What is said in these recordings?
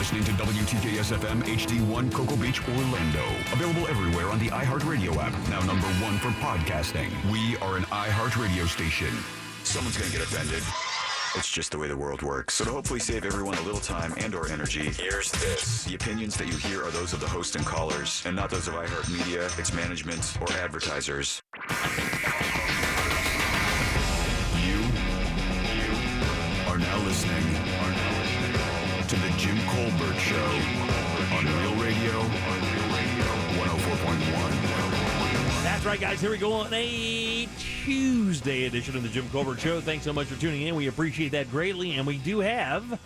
listening to WTKS FM HD1 Cocoa Beach, Orlando. Available everywhere on the iHeartRadio app. Now number 1 for podcasting. We are an iHeartRadio station. Someone's going to get offended. It's just the way the world works. So to hopefully save everyone a little time and or energy, here's this. The opinions that you hear are those of the host and callers, and not those of iHeartMedia, its management, or advertisers. You are now listening to the Jim Colbert Show on Real Radio 104.1. That's right, guys. Here we go on a Tuesday edition of the Jim Colbert Show. Thanks so much for tuning in. We appreciate that greatly, and we do have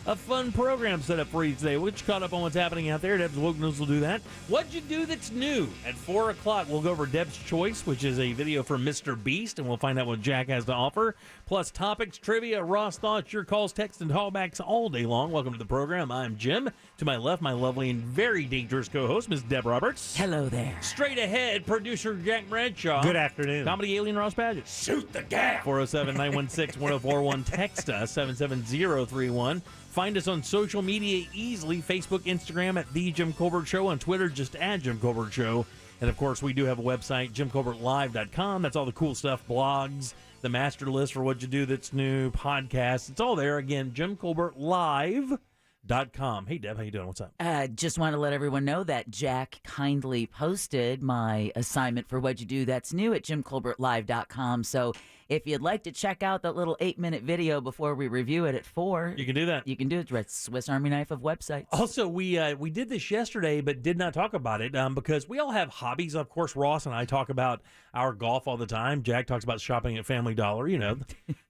a fun program set up for you today. We'll get you caught up on what's happening out there. Deb's Woke News will do that. What'd you do that's new? At 4 o'clock, we'll go over Deb's Choice, which is a video from Mr. Beast, and we'll find out what Jack has to offer. Plus topics, trivia, Ross thoughts, your calls, texts, and callbacks all day long. Welcome to the program. I'm Jim. To my left, my lovely and very dangerous co-host, Ms. Deb Roberts. Hello there. Straight ahead, producer Jack Bradshaw. Good afternoon. Comedy alien Ross Padgett. Shoot the gap. 407-916-1041. Text us, 77031. Find us on social media easily, Facebook, Instagram at The Jim Colbert Show, on Twitter, just at Jim Colbert Show. And, of course, we do have a website, JimColbertLive.com. That's all the cool stuff, blogs, the master list for what you do that's new, podcasts. It's all there. Again, JimColbertLive.com. Hey, Deb, how you doing? What's up? Just want to let everyone know that Jack kindly posted my assignment for What'd You Do That's New at JimColbertLive.com. So if you'd like to check out that little 8-minute video before we review it at 4, You can do that. you can do it. It's Swiss Army knife of websites. Also, we did this yesterday, but did not talk about it because we all have hobbies. Of course, Ross and I talk about our golf all the time. Jack talks about shopping at Family Dollar. You know,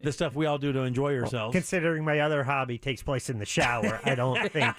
the stuff we all do to enjoy ourselves. Considering my other hobby takes place in the shower, I don't think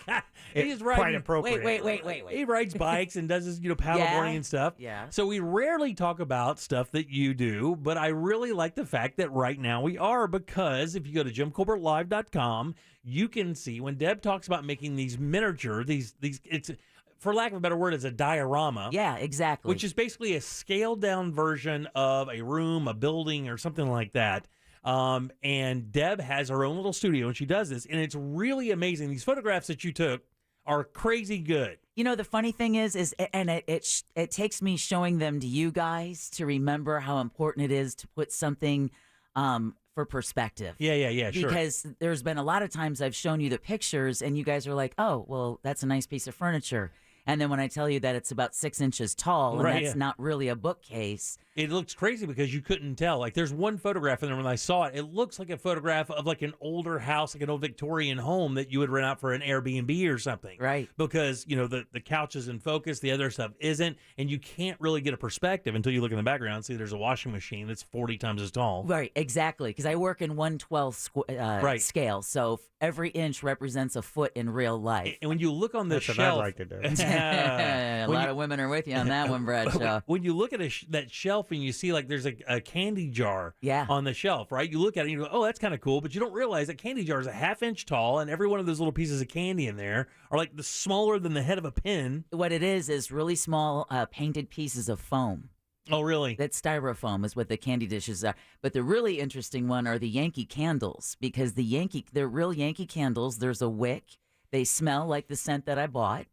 it's quite appropriate. Wait. He rides bikes and does his, paddleboarding and stuff. Yeah. So we rarely talk about stuff that you do, but I really like the fact that right now we are, because if you go to JimColbertLive.com, you can see when Deb talks about making these miniature, these it's, for lack of a better word, it's a diorama. Yeah, exactly. Which is basically a scaled down version of a room, a building, or something like that. And Deb has her own little studio, and she does this, and it's really amazing. These photographs that you took are crazy good. You know, the funny thing is and it takes me showing them to you guys to remember how important it is to put something for perspective. Yeah, sure. Because there's been a lot of times I've shown you the pictures and you guys are like, oh, well, that's a nice piece of furniture. And then when I tell you that it's about 6 inches tall and that's not really a bookcase. It looks crazy because you couldn't tell. Like, there's one photograph in there when I saw it. It looks like a photograph of like an older house, like an old Victorian home that you would rent out for an Airbnb or something. Right. Because, the couch is in focus, the other stuff isn't, and you can't really get a perspective until you look in the background and see there's a washing machine that's 40 times as tall. Right, exactly. Because I work in 1/12 scale, so every inch represents a foot in real life. And when you look on the That's shelf. what I'd like to do. A lot of women are with you on that one, Bradshaw. When you look at that shelf and you see like there's a candy jar on the shelf, right? You look at it and you go, oh, that's kind of cool, but you don't realize that candy jar is a ½ inch tall, and every one of those little pieces of candy in there are like smaller than the head of a pin. What it is really small painted pieces of foam. Oh, really? That styrofoam is what the candy dishes are. But the really interesting one are the Yankee candles, because they're real Yankee candles. There's a wick. They smell like the scent that I bought.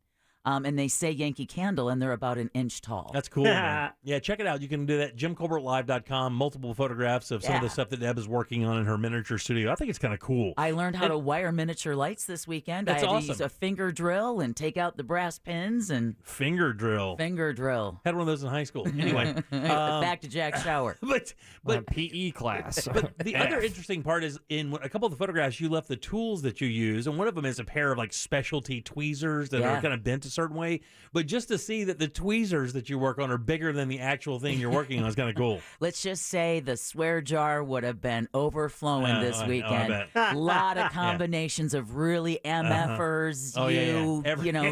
And they say Yankee Candle, and they're about 1 inch tall. That's cool, man. Yeah, check it out. You can do that. JimColbertLive.com, multiple photographs of some of the stuff that Deb is working on in her miniature studio. I think it's kind of cool. I learned how to wire miniature lights this weekend. That's I had awesome. to use a finger drill and take out the brass pins and... Finger drill. Had one of those in high school. Anyway. Back to Jack's shower. But PE class. But the other interesting part is in a couple of the photographs, you left the tools that you use, and one of them is a pair of like specialty tweezers that are kind of bent a certain way. But just to see that the tweezers that you work on are bigger than the actual thing you're working on is kind of cool. Let's just say the swear jar would have been overflowing this weekend. A lot of combinations of really MFers.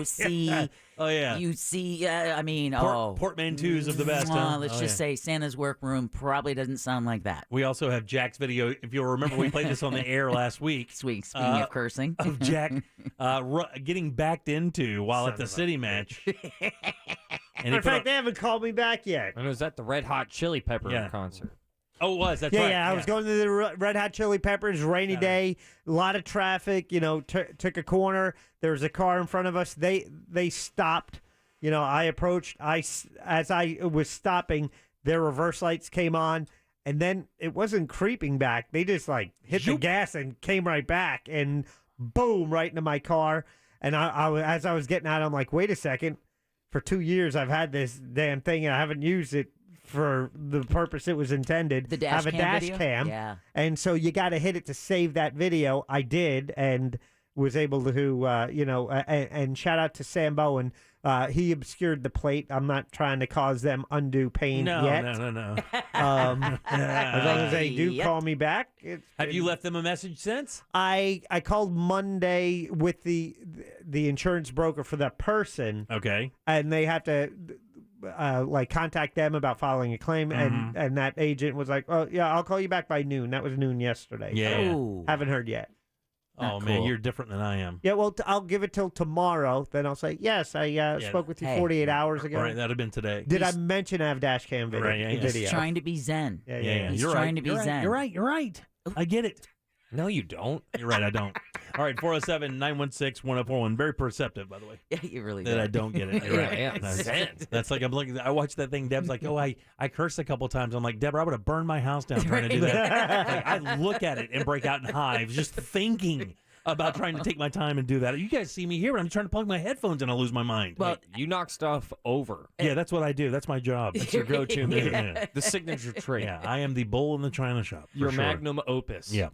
See. Oh, yeah. You see, portmanteaus of the best. Let's just say Santa's workroom probably doesn't sound like that. We also have Jack's video. If you'll remember, we played this on the air last week. Speaking of cursing. Of Jack getting backed into while at the city match. In fact, they haven't called me back yet. And it was at the Red Hot Chili Pepper concert. Oh, it was. That's Yeah, right. yeah. I was going to the Red Hot Chili Peppers, rainy day, a lot of traffic. Took a corner. There was a car in front of us. They stopped. I approached. As I was stopping, their reverse lights came on, and then it wasn't creeping back. They just hit the gas and came right back, and boom, right into my car. And as I was getting out, I'm like, wait a second. For 2 years, I've had this damn thing, and I haven't used it for the purpose it was intended. The dash have a cam dash video? cam. Yeah. And so you got to hit it to save that video. I did, and was able to, and shout out to Sam Bowen. He obscured the plate. I'm not trying to cause them undue pain yet. No. As long as they do call me back. Have you left them a message since? I called Monday with the insurance broker for that person. Okay. And they have to contact them about filing a claim, and that agent was like, "Oh yeah, I'll call you back by noon." That was noon yesterday. Yeah. Oh. Haven't heard yet. Oh, Not man, cool. you're different than I am. Yeah, well, I'll give it till tomorrow. Then I'll say, yes, I spoke with you Hey. 48 hours ago. All right, that would have been today. Did I mention I have dash cam video? Right, yeah, yeah. He's video? trying to be zen. Yeah. He's You're trying right. to be You're right. zen. You're right. I get it. No, you don't. You're right, I don't. All right, 407-916-1041. Very perceptive, by the way, Yeah, you really that do. I don't get it. You're right. Yeah, That's like I'm looking. I watched that thing. Deb's like, oh, I cursed a couple times. I'm like, Deborah, I would have burned my house down trying to do that. Like, I look at it and break out in hives just thinking about trying to take my time and do that. You guys see me here, but I'm trying to plug my headphones and I lose my mind. Well, You knock stuff over. Yeah, that's what I do. That's my job. That's your go-to. Yeah. The signature trait. Yeah, I am the bull in the china shop. for Your sure. magnum opus. Yeah.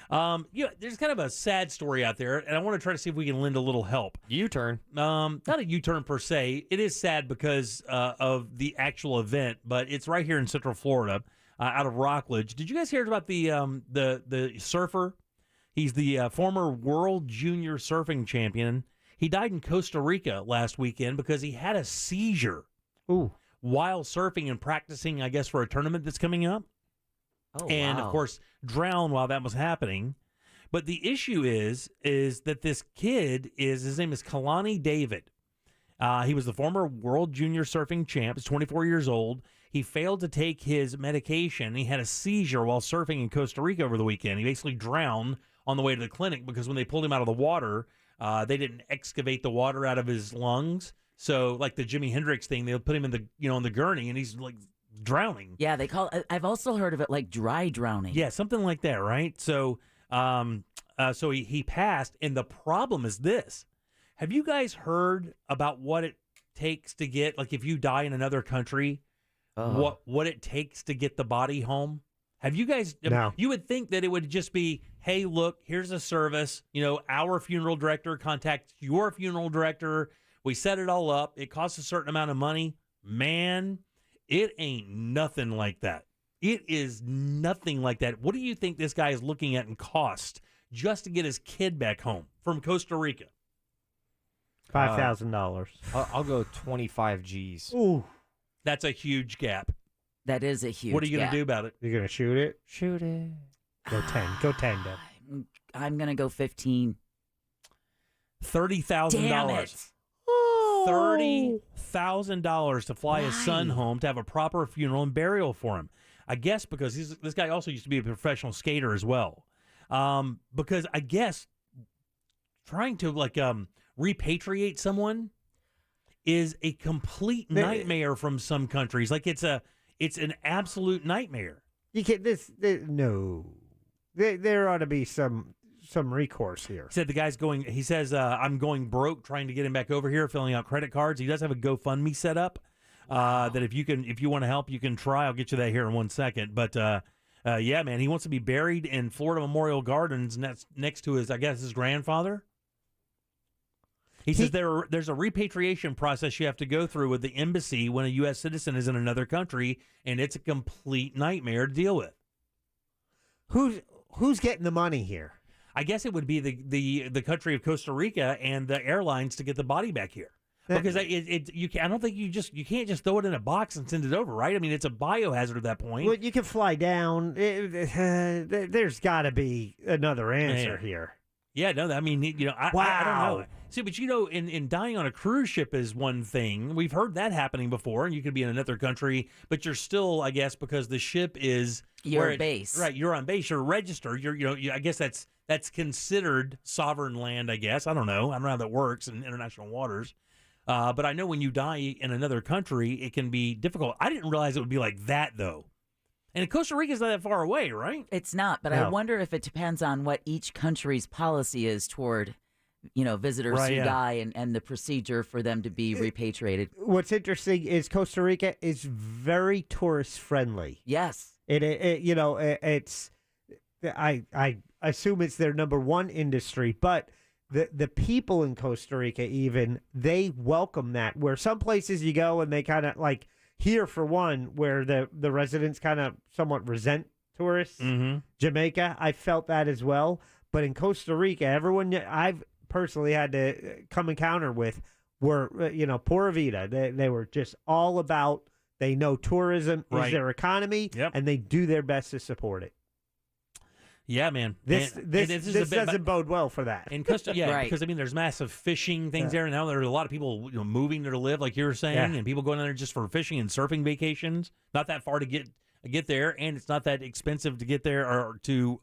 There's kind of a sad story out there, and I want to try to see if we can lend a little help. U-turn. Not a U-turn per se. It is sad because of the actual event, but it's right here in Central Florida, out of Rockledge. Did you guys hear about the surfer? He's the former world junior surfing champion. He died in Costa Rica last weekend because he had a seizure while surfing and practicing, I guess, for a tournament that's coming up. Oh, And wow. of course drowned while that was happening. But the issue is that this kid his name is Kalani David. He was the former world junior surfing champ. He's 24 years old. He failed to take his medication. He had a seizure while surfing in Costa Rica over the weekend. He basically drowned on the way to the clinic because when they pulled him out of the water, they didn't excavate the water out of his lungs. So like the Jimi Hendrix thing, they'll put him in the in the gurney and he's like drowning. Yeah, they call. I've also heard of it like dry drowning. Yeah, something like that, right? So, so he passed, and the problem is this: have you guys heard about what it takes to get, like, if you die in another country, what it takes to get the body home? Have you guys? No. You would think that it would just be, hey, look, here's a service. Our funeral director contacts your funeral director. We set it all up. It costs a certain amount of money. Man, it ain't nothing like that. It is nothing like that. What do you think this guy is looking at in cost just to get his kid back home from Costa Rica? $5,000. I'll go 25 G's. Ooh, That's a huge gap. That is a huge. What are you going gap. to do about it? you're gonna shoot it? Shoot it. Go 10. Go 10, Deb. I'm gonna go 15. $30,000. Damn it! $30,000 to fly his son Why? home to have a proper funeral and burial for him. I guess because this guy also used to be a professional skater as well. Because I guess trying to repatriate someone is a complete nightmare from some countries. Like it's an absolute nightmare. You can't. No. There ought to be some recourse here. He said the guy's going. He says, "I'm going broke trying to get him back over here, filling out credit cards." He does have a GoFundMe set up. That if you want to help, you can try. I'll get you that here in 1 second. But yeah, man, he wants to be buried in Florida Memorial Gardens next to his grandfather. He says there's a repatriation process you have to go through with the embassy when a U.S. citizen is in another country, and it's a complete nightmare to deal with. Who's getting the money here? I guess it would be the country of Costa Rica and the airlines to get the body back here. Because I don't think you can't just throw it in a box and send it over, right? I mean, it's a biohazard at that point. Well, you can fly down. There's got to be another answer here. Yeah, no, I mean, I don't know. See, but in dying on a cruise ship is one thing. We've heard that happening before, and you could be in another country, but you're still, I guess, because the ship is Your base. Right, you're on base. You're registered. I guess that's considered sovereign land. I guess I don't know how that works in international waters. But I know when you die in another country, it can be difficult. I didn't realize it would be like that though. And Costa Rica's not that far away, right? It's not, but I wonder if it depends on what each country's policy is toward, visitors who die and the procedure for them to be repatriated. What's interesting is Costa Rica is very tourist friendly. Yes. It's I assume it's their number one industry, but the people in Costa Rica even they welcome that. Where some places you go and they kind of like. Here, for one, where the residents kind of somewhat resent tourists, Jamaica, I felt that as well. But in Costa Rica, everyone I've personally had to come encounter with were, Pura Vida. They were just all about, they know tourism is their economy, and they do their best to support it. Yeah, man. This doesn't bode well for that. In Costa, because there's massive fishing things there, and now there are a lot of people moving there to live, like you were saying, and people going there just for fishing and surfing vacations. Not that far to get there, and it's not that expensive to get there or to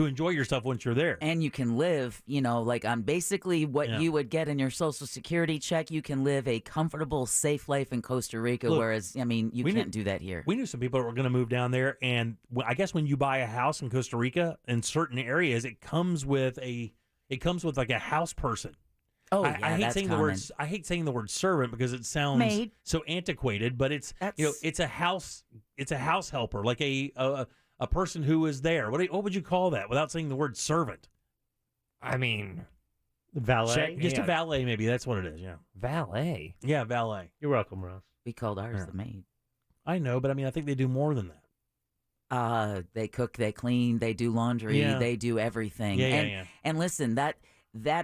enjoy yourself once you're there. And you can live, like on basically what you would get in your Social Security check. You can live a comfortable, safe life in Costa Rica, whereas, you can't do that here. We knew some people that were going to move down there, and I guess when you buy a house in Costa Rica, in certain areas, it comes with like a house person. Oh, I yeah, hate that's saying common. I hate saying the word servant because it sounds Maid. so antiquated, but it's a house helper, like a person who is there. What would you call that without saying the word servant? Valet? Just a valet, maybe. That's what it is, yeah. Valet? Yeah, valet. You're welcome, Ross. We called ours the maid. I know, but I think they do more than that. They cook, they clean, they do laundry, they do everything. And listen, that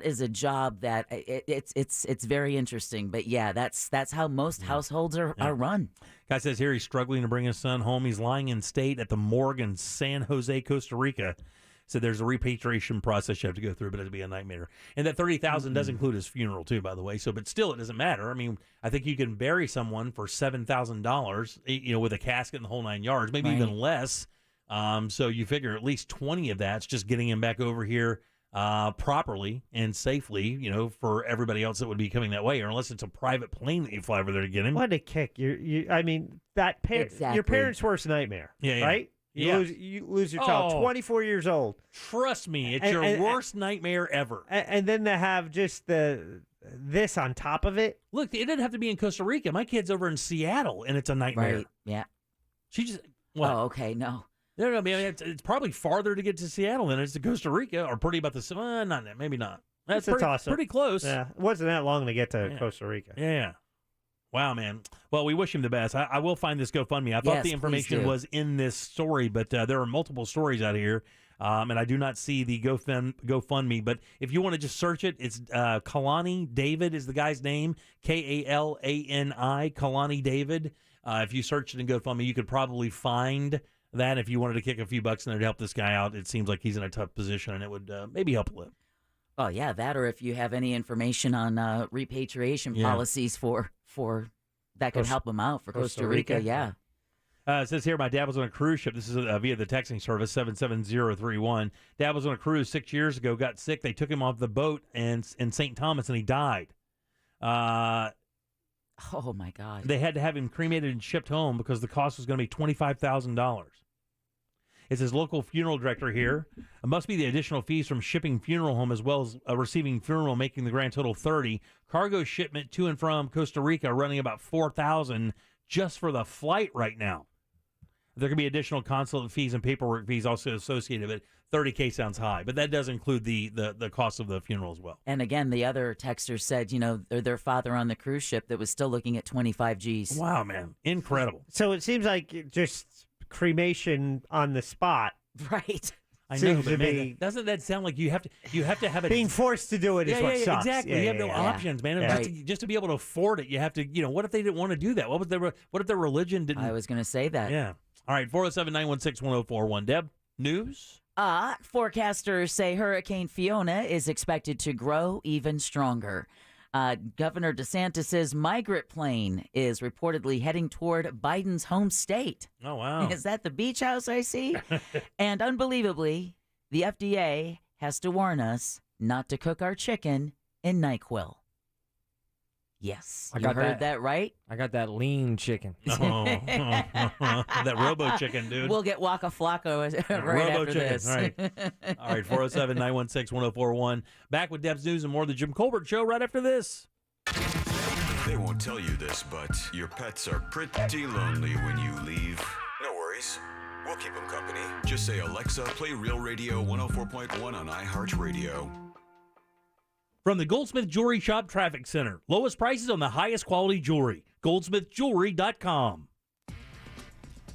is a job that it's very interesting. But that's how most households are run. Guy says here he's struggling to bring his son home. He's lying in state at the morgue in San Jose, Costa Rica. So there's a repatriation process you have to go through, but it'd be a nightmare. And that $30,000 does include his funeral too, by the way. So, but still, it doesn't matter. I think you can bury someone for $7,000, with a casket and the whole 9 yards, maybe even less. So you figure at least 20 of that's just getting him back over here properly and safely, for everybody else that would be coming that way, or unless it's a private plane that you fly over there to get him. What a kick! Your parents' worst nightmare, right? You lose your child, 24 years old. Trust me, it's your worst nightmare ever. And then to have just this on top of it. Look, it didn't have to be in Costa Rica. My kid's over in Seattle, and it's a nightmare. Right? Yeah. She just what? Oh, okay, no. No, it's probably farther to get to Seattle than it is to Costa Rica, or pretty about the not that, maybe not. That's a toss-up. Pretty close. Yeah, it wasn't that long to get to Costa Rica. Yeah. Wow, man. Well, we wish him the best. I will find this GoFundMe. I thought the information was in this story, but there are multiple stories out here, and I do not see the GoFundMe. But if you want to just search it, it's Kalani David is the guy's name, Kalani, Kalani David. If you search it in GoFundMe, you could probably find that if you wanted to kick a few bucks in there to help this guy out. It seems like he's in a tough position, and it would maybe help a little. Oh, yeah, that, or if you have any information on repatriation policies for that could help him out for Costa Rica. It says here, my dad was on a cruise ship. This is via the texting service, 77031. Dad was on a cruise 6 years ago, got sick. They took him off the boat in St. Thomas, and he died. Oh, my God. They had to have him cremated and shipped home because the cost was going to be $25,000. It says local funeral director here. It must be the additional fees from shipping funeral home as well as receiving funeral, making the grand total 30. Cargo shipment to and from Costa Rica running about $4,000 just for the flight right now. There could be additional consulate fees and paperwork fees also associated with it. $30K sounds high, but that does include the cost of the funeral as well. And again, the other texter said, their father on the cruise ship that was still looking at 25 G's. Wow, man. Incredible. So it seems like just cremation on the spot. Right. I know, but man, doesn't that sound like you have to have it? Being forced to do it is what sucks. Exactly. You have no options, man. Just to be able to afford it, you have to, what if they didn't want to do that? What if their religion didn't? I was going to say that. Yeah. All right, 407-916-1041. Deb, news? Forecasters say Hurricane Fiona is expected to grow even stronger. Governor DeSantis' migrant plane is reportedly heading toward Biden's home state. Oh, wow. Is that the beach house I see? And unbelievably, the FDA has to warn us not to cook our chicken in NyQuil. Yes, I you got heard that right. I got that lean chicken. Oh. That Robo Chicken, dude. We'll get Waka Flocka right Robo after Chicken. this. All right. All right, 407-916-1041. Back with Deb's News and more of the Jim Colbert Show right after this. They won't tell you this, but your pets are pretty lonely when you leave. No worries. We'll keep them company. Just say, Alexa, play Real Radio 104.1 on iHeartRadio. From the Goldsmith Jewelry Shop Traffic Center. Lowest prices on the highest quality jewelry. GoldsmithJewelry.com.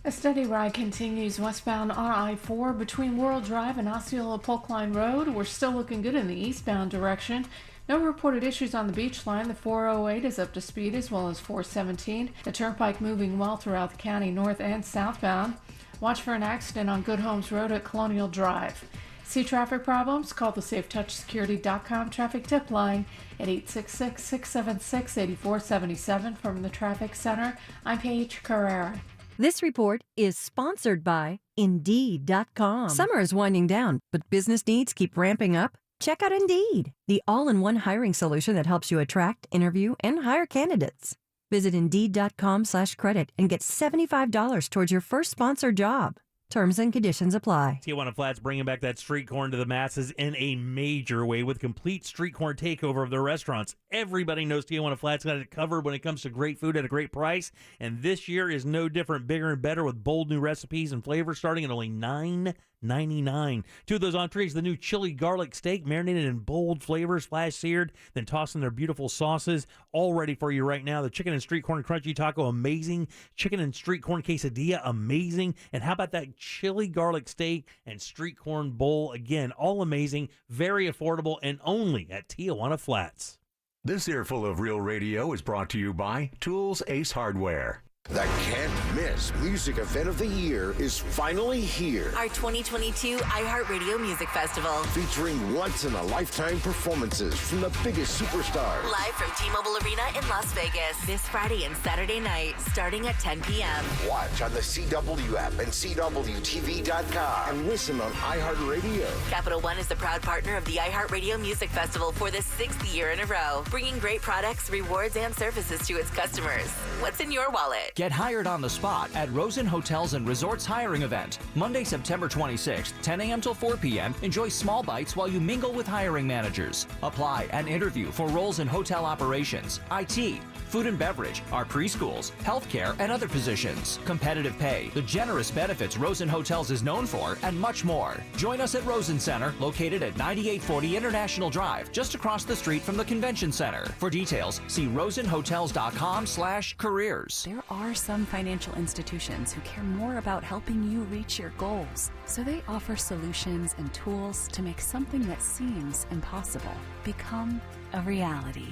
A steady ride continues westbound RI-4 between World Drive and Osceola Polk Line Road. We're still looking good in the eastbound direction. No reported issues on the beach line. The 408 is up to speed as well as 417. The turnpike moving well throughout the county north and southbound. Watch for an accident on Good Homes Road at Colonial Drive. See traffic problems? Call the SafeTouchSecurity.com traffic tip line at 866-676-8477. From the Traffic Center, I'm Paige Carrera. This report is sponsored by Indeed.com. Summer is winding down, but business needs keep ramping up. Check out Indeed, the all-in-one hiring solution that helps you attract, interview, and hire candidates. Visit Indeed.com/credit and get $75 towards your first sponsored job. Terms and conditions apply. Tijuana Flats bringing back that street corn to the masses in a major way with complete street corn takeover of their restaurants. Everybody knows Tijuana Flats got it covered when it comes to great food at a great price, and this year is no different, bigger and better with bold new recipes and flavors starting at only $9.99. Two of those entrees, the new chili garlic steak marinated in bold flavors, flash seared, then tossed in their beautiful sauces, all ready for you right now. The chicken and street corn crunchy taco, amazing. Chicken and street corn quesadilla, amazing. And how about that chili garlic steak and street corn bowl? Again, all amazing, very affordable, and only at Tijuana Flats. This earful of Real Radio is brought to you by Tools Ace Hardware. The can't-miss music event of the year is finally here. Our 2022 iHeartRadio Music Festival. Featuring once-in-a-lifetime performances from the biggest superstars. Live from T-Mobile Arena in Las Vegas. This Friday and Saturday night, starting at 10 p.m. Watch on the CW app and CWTV.com. And listen on iHeartRadio. Capital One is the proud partner of the iHeartRadio Music Festival for the 6th year in a row. Bringing great products, rewards, and services to its customers. What's in your wallet? Get hired on the spot at Rosen Hotels and Resorts hiring event. Monday, September 26th, 10 a.m. till 4 p.m. Enjoy small bites while you mingle with hiring managers. Apply and interview for roles in hotel operations, IT, food and beverage, our preschools, healthcare, and other positions. Competitive pay, the generous benefits Rosen Hotels is known for, and much more. Join us at Rosen Center, located at 9840 International Drive, just across the street from the Convention Center. For details, see rosenhotels.com/careers. There are some financial institutions who care more about helping you reach your goals, so they offer solutions and tools to make something that seems impossible become a reality.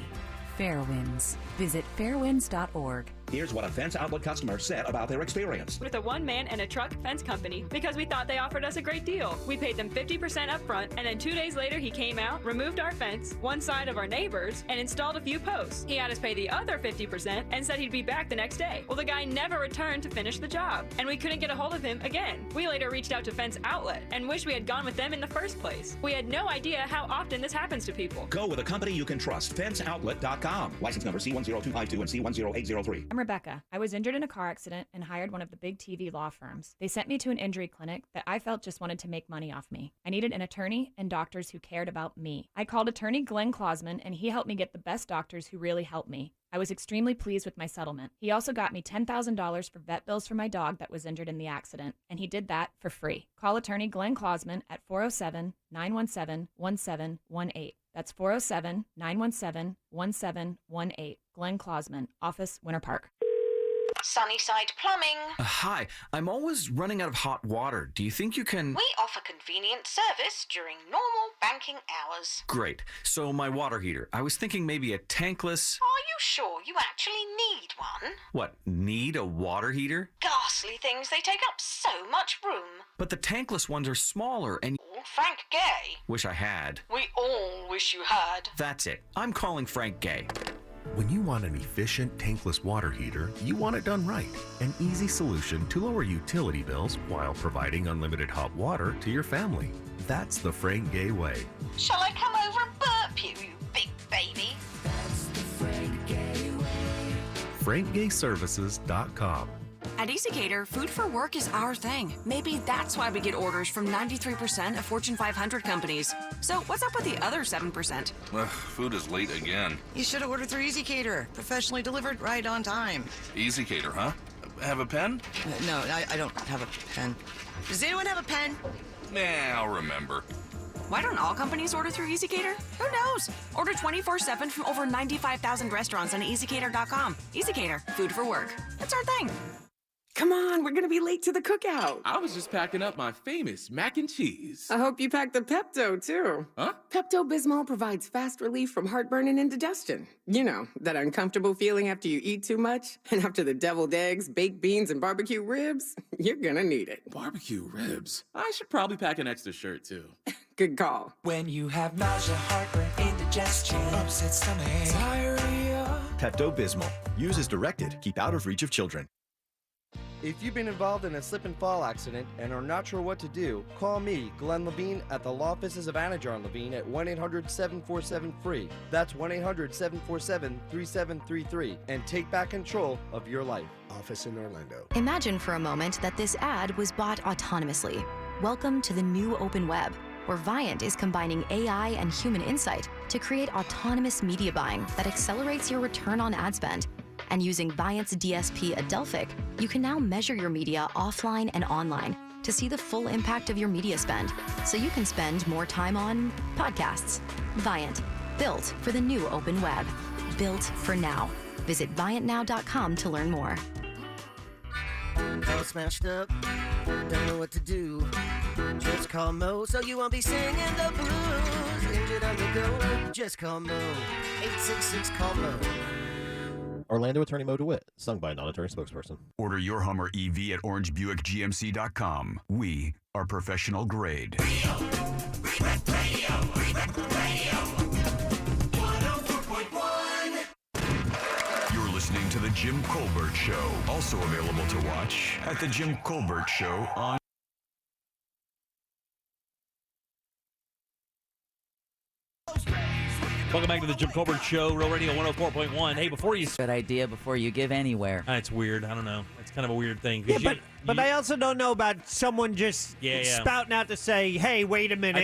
Fairwinds. Visit fairwinds.org. Here's what a Fence Outlet customer said about their experience. With a one-man and a truck fence company, because we thought they offered us a great deal. We paid them 50% up front, and then 2 days later he came out, removed our fence, one side of our neighbors, and installed a few posts. He had us pay the other 50% and said he'd be back the next day. Well, the guy never returned to finish the job, and we couldn't get a hold of him again. We later reached out to Fence Outlet and wish we had gone with them in the first place. We had no idea how often this happens to people. Go with a company you can trust. FenceOutlet.com. License number C10252 and C10803. I'm Rebecca. I was injured in a car accident and hired one of the big TV law firms. They sent me to an injury clinic that I felt just wanted to make money off me. I needed an attorney and doctors who cared about me. I called attorney Glenn Klausman, and he helped me get the best doctors who really helped me. I was extremely pleased with my settlement. He also got me $10,000 for vet bills for my dog that was injured in the accident, and he did that for free. Call attorney Glenn Klausman at 407-917-1718. That's 407-917-1718. Glenn Klausman, office, Winter Park. Sunnyside Plumbing. Hi, I'm always running out of hot water. Do you think you can... We offer convenient service during normal banking hours. Great. So my water heater. I was thinking maybe a tankless... Are you sure you actually need one? What, need a water heater? Gas ghastly things. They take up so much room. But the tankless ones are smaller and... Frank Gay. Wish I had. We all wish you had. That's it. I'm calling Frank Gay. When you want an efficient tankless water heater, you want it done right. An easy solution to lower utility bills while providing unlimited hot water to your family. That's the Frank Gay way. Shall I come over and burp you, you big baby? FrankGayServices.com. At EasyCater, food for work is our thing. Maybe that's why we get orders from 93% of Fortune 500 companies. So what's up with the other 7%? Food is late again. You should have ordered through EasyCater. Professionally delivered right on time. EasyCater, huh? Have a pen? No, I don't have a pen. Does anyone have a pen? Nah, I'll remember. Why don't all companies order through EasyCater? Who knows? Order 24/7 from over 95,000 restaurants on EasyCater.com. EasyCater, food for work. That's our thing. Come on, we're gonna be late to the cookout. I was just packing up my famous mac and cheese. I hope you packed the Pepto, too. Huh? Pepto-Bismol provides fast relief from heartburn and indigestion. You know, that uncomfortable feeling after you eat too much? And after the deviled eggs, baked beans, and barbecue ribs? You're gonna need it. Barbecue ribs? I should probably pack an extra shirt, too. Good call. When you have nausea, heartburn, indigestion, upset stomach, diarrhea. Pepto-Bismol. Use as directed. Keep out of reach of children. If you've been involved in a slip and fall accident and are not sure what to do, call me, Glenn Levine, at the law offices of Anajar Levine at 1-800-747-FREE. That's 1-800-747-3733, and take back control of your life. Office in Orlando. Imagine for a moment that this ad was bought autonomously. Welcome to the new open web, where Viant is combining AI and human insight to create autonomous media buying that accelerates your return on ad spend. And using Viant's DSP Adelphic, you can now measure your media offline and online to see the full impact of your media spend, so you can spend more time on podcasts. Viant, built for the new open web. Built for now. Visit ViantNow.com to learn more. All smashed up, don't know what to do. Just call Mo so you won't be singing the blues. Injured on the go, just call Mo. 866-CALL-MO. Orlando Attorney Mo DeWitt, sung by a non-attorney spokesperson. Order your Hummer EV at orangebuickgmc.com. We are professional grade. Radio. 104.1. You're listening to The Jim Colbert Show. Also available to watch at The Jim Colbert Show on Welcome back to the Jim Colbert Show, Real Radio 104.1. Hey, before you... Good idea before you give anywhere. It's weird. I don't know. It's kind of a weird thing. Yeah, but I also don't know about someone just spouting out to say, hey, wait a minute.